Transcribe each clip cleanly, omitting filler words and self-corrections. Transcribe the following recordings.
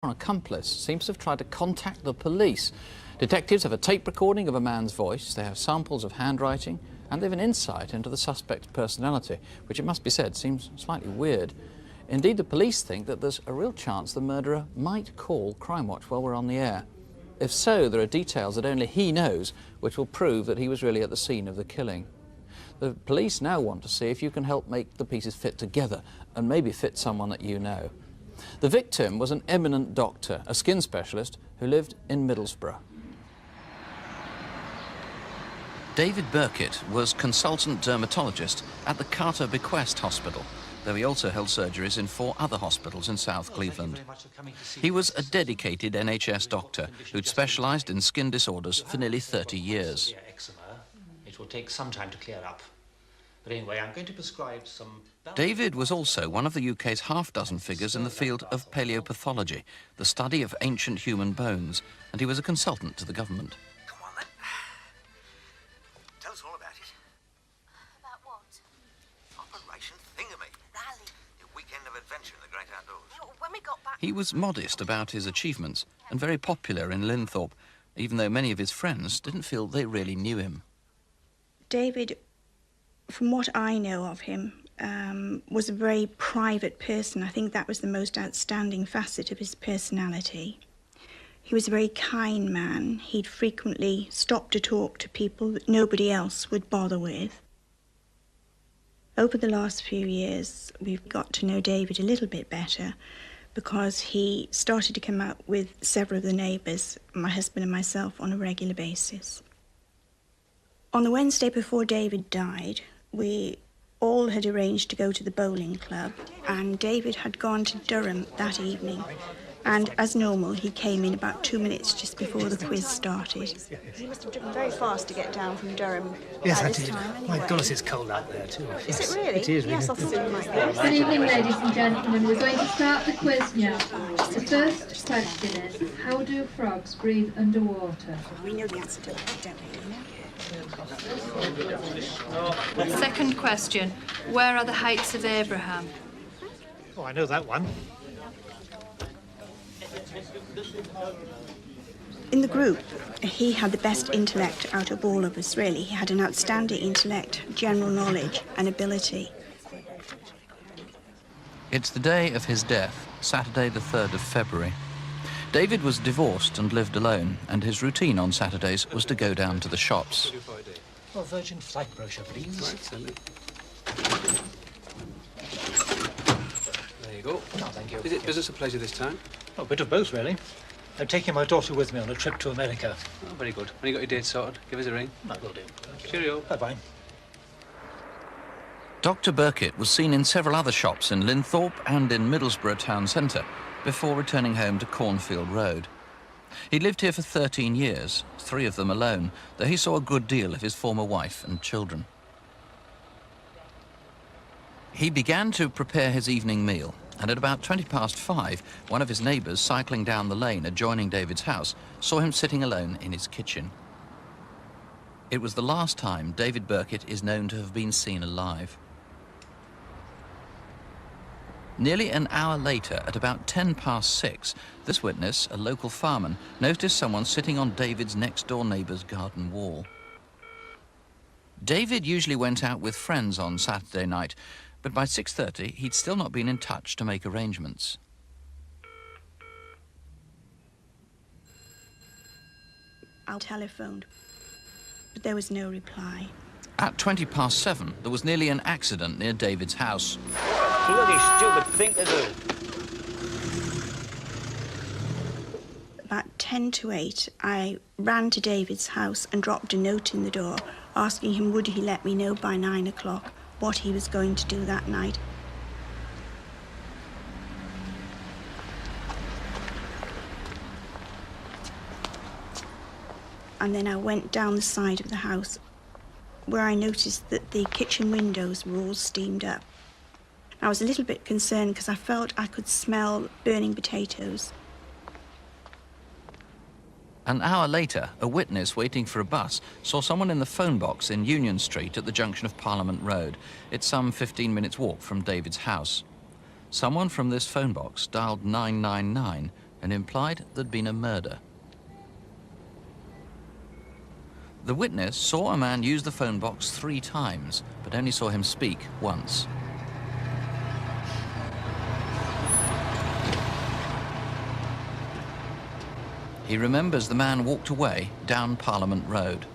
An accomplice seems to have tried to contact the police. Detectives have a tape recording of a man's voice, they have samples of handwriting, and they have an insight into the suspect's personality, which, it must be said, seems slightly weird. Indeed, the police think that there's a real chance the murderer might call Crimewatch while we're on the air. If so, there are details that only he knows, which will prove that he was really at the scene of the killing. The police now want to see if you can help make the pieces fit together, and maybe fit someone that you know. The victim was an eminent doctor, a skin specialist, who lived in Middlesbrough. David Birkett was consultant dermatologist at the Carter Bequest Hospital, though he also held surgeries in 4 other hospitals in South Cleveland. He was a dedicated NHS doctor who'd specialised in skin disorders for nearly 30 years. It will take some time to clear up. But anyway, I'm going to prescribe some... David was also one of the UK's half-dozen figures in the field of paleopathology, the study of ancient human bones, and he was a consultant to the government. Come on, then. Tell us all about it. About what? Operation Thingamy. Rally. Your weekend of adventure in the great outdoors. When we got back... He was modest about his achievements and very popular in Linthorpe, even though many of his friends didn't feel they really knew him. David, from what I know of him, was a very private person. I think that was the most outstanding facet of his personality. He was a very kind man. He'd frequently stop to talk to people that nobody else would bother with. Over the last few years, we've got to know David a little bit better because he started to come out with several of the neighbours, my husband and myself, on a regular basis. On the Wednesday before David died, we all had arranged to go to the bowling club, and David had gone to Durham that evening. And as normal, he came in about 2 minutes just before the quiz started. He must have driven very fast to get down from Durham. Yes, at I this did. time, My anyway. goodness, it's cold out there too. Is it really? It is. Yes, I'll soon like that. Good evening, ladies and gentlemen. We're going to start the quiz now. The first question is, how do frogs breathe underwater? We know the answer to that, don't we? Second question, where are the heights of Abraham? Oh, I know that one. In the group, he had the best intellect out of all of us, really. He had an outstanding intellect, general knowledge and ability. It's the day of his death, Saturday the 3rd of February. David was divorced and lived alone, and his routine on Saturdays was to go down to the shops. Oh, Virgin flight brochure, please. Right, certainly. There you go. Oh, thank you. Is it business or pleasure this time? Oh, a bit of both, really. I'm taking my daughter with me on a trip to America. Oh, very good. When you got your date sorted, give us a ring. I will do. Cheerio. Bye-bye. Dr. Birkett was seen in several other shops in Linthorpe and in Middlesbrough town centre before returning home to Cornfield Road. He lived here for 13 years, 3 of them alone, though he saw a good deal of his former wife and children. He began to prepare his evening meal, and at about 5:20, one of his neighbours cycling down the lane adjoining David's house saw him sitting alone in his kitchen. It was the last time David Birkett is known to have been seen alive. Nearly an hour later, at about 6:10, this witness, a local farmer, noticed someone sitting on David's next-door neighbour's garden wall. David usually went out with friends on Saturday night, but by 6:30 he'd still not been in touch to make arrangements. I telephoned, but there was no reply. At 7:20, there was nearly an accident near David's house. Bloody stupid thing to do. About 10 to 8, I ran to David's house and dropped a note in the door asking him would he let me know by 9 o'clock what he was going to do that night. And then I went down the side of the house where I noticed that the kitchen windows were all steamed up. I was a little bit concerned because I felt I could smell burning potatoes. An hour later, a witness waiting for a bus saw someone in the phone box in Union Street at the junction of Parliament Road. It's some 15 minutes walk from David's house. Someone from this phone box dialed 999, and implied there'd been a murder. The witness saw a man use the phone box 3 times, but only saw him speak once. He remembers the man walked away down Parliament Road.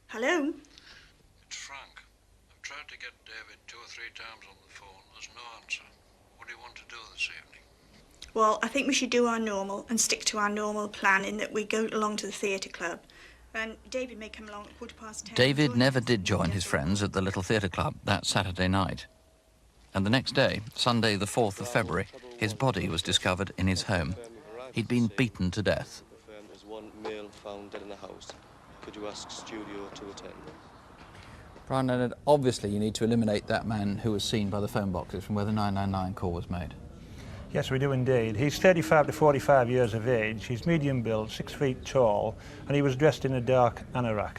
Hello? It's Frank. I've tried to get David 2 or 3 times on the phone. There's no answer. What do you want to do this evening? Well, I think we should do our normal and stick to our normal plan in that we go along to the theatre club. And David may come along at 10:15. David never did join his friends at the little theatre club that Saturday night. And the next day, Sunday the 4th of February, his body was discovered in his home. He'd been beaten to death. There's one male found dead in the house. Could you ask studio to attend? Brian Leonard, obviously you need to eliminate that man who was seen by the phone boxes from where the 999 call was made. Yes, we do indeed. He's 35 to 45 years of age. He's medium build, 6 feet tall, and he was dressed in a dark anorak.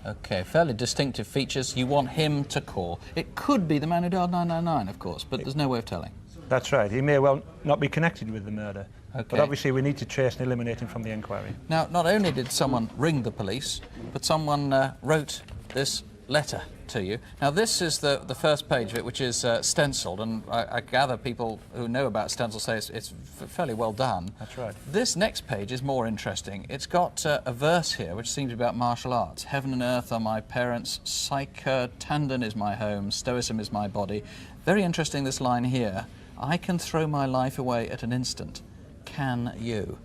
OK, fairly distinctive features. You want him to call. It could be the man who dialed 999, of course, but there's no way of telling. That's right. He may well not be connected with the murder. OK. But obviously we need to trace and eliminate him from the inquiry. Now, not only did someone ring the police, but someone wrote this letter to you. Now, this is the first page of it, which is stenciled, and I gather people who know about stencil say it's fairly well done. That's right. This next page is more interesting. It's got a verse here which seems about martial arts. Heaven and earth are my parents, Psyche Tandon is my home, Stoicism is my body. Very interesting, this line here. I can throw my life away at an instant. Can you?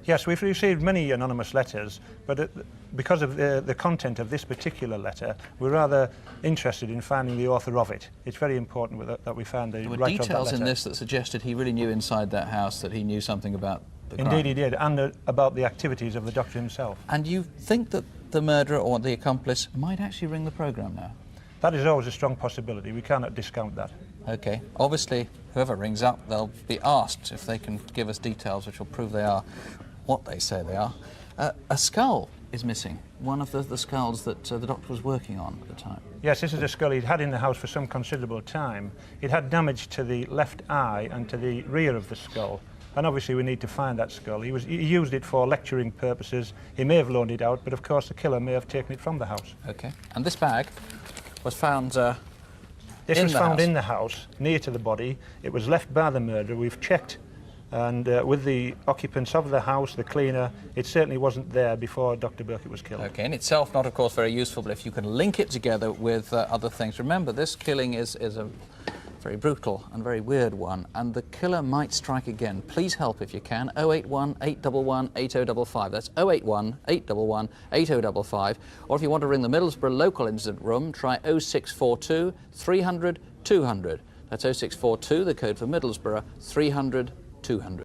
Yes, we've received many anonymous letters, but because of the content of this particular letter, we're rather interested in finding the author of it. It's very important that we find the There were writer of that details letter. in this that suggested he really knew inside that house that he knew something about the crime. Indeed he did, and about the activities of the doctor himself. And you think that the murderer or the accomplice might actually ring the programme now? That is always a strong possibility. We cannot discount that. OK. Obviously, whoever rings up, they'll be asked if they can give us details which will prove they are what they say they are. A skull is missing, one of the skulls that the doctor was working on at the time. Yes, this is a skull he'd had in the house for some considerable time. It had damage to the left eye and to the rear of the skull. And obviously we need to find that skull. He used it for lecturing purposes. He may have loaned it out, but of course the killer may have taken it from the house. OK. And this bag was found This was found in the house, near to the body. It was left by the murderer. We've checked, and with the occupants of the house, the cleaner, it certainly wasn't there before Dr. Birkett was killed. OK, in itself not, of course, very useful, but if you can link it together with other things. Remember, this killing is a very brutal and very weird one, and the killer might strike again. Please help if you can. 081 811 8055. That's 081 811 8055. Or if you want to ring the Middlesbrough local incident room, try 0642 300 200. That's 0642, the code for Middlesbrough, 300 200.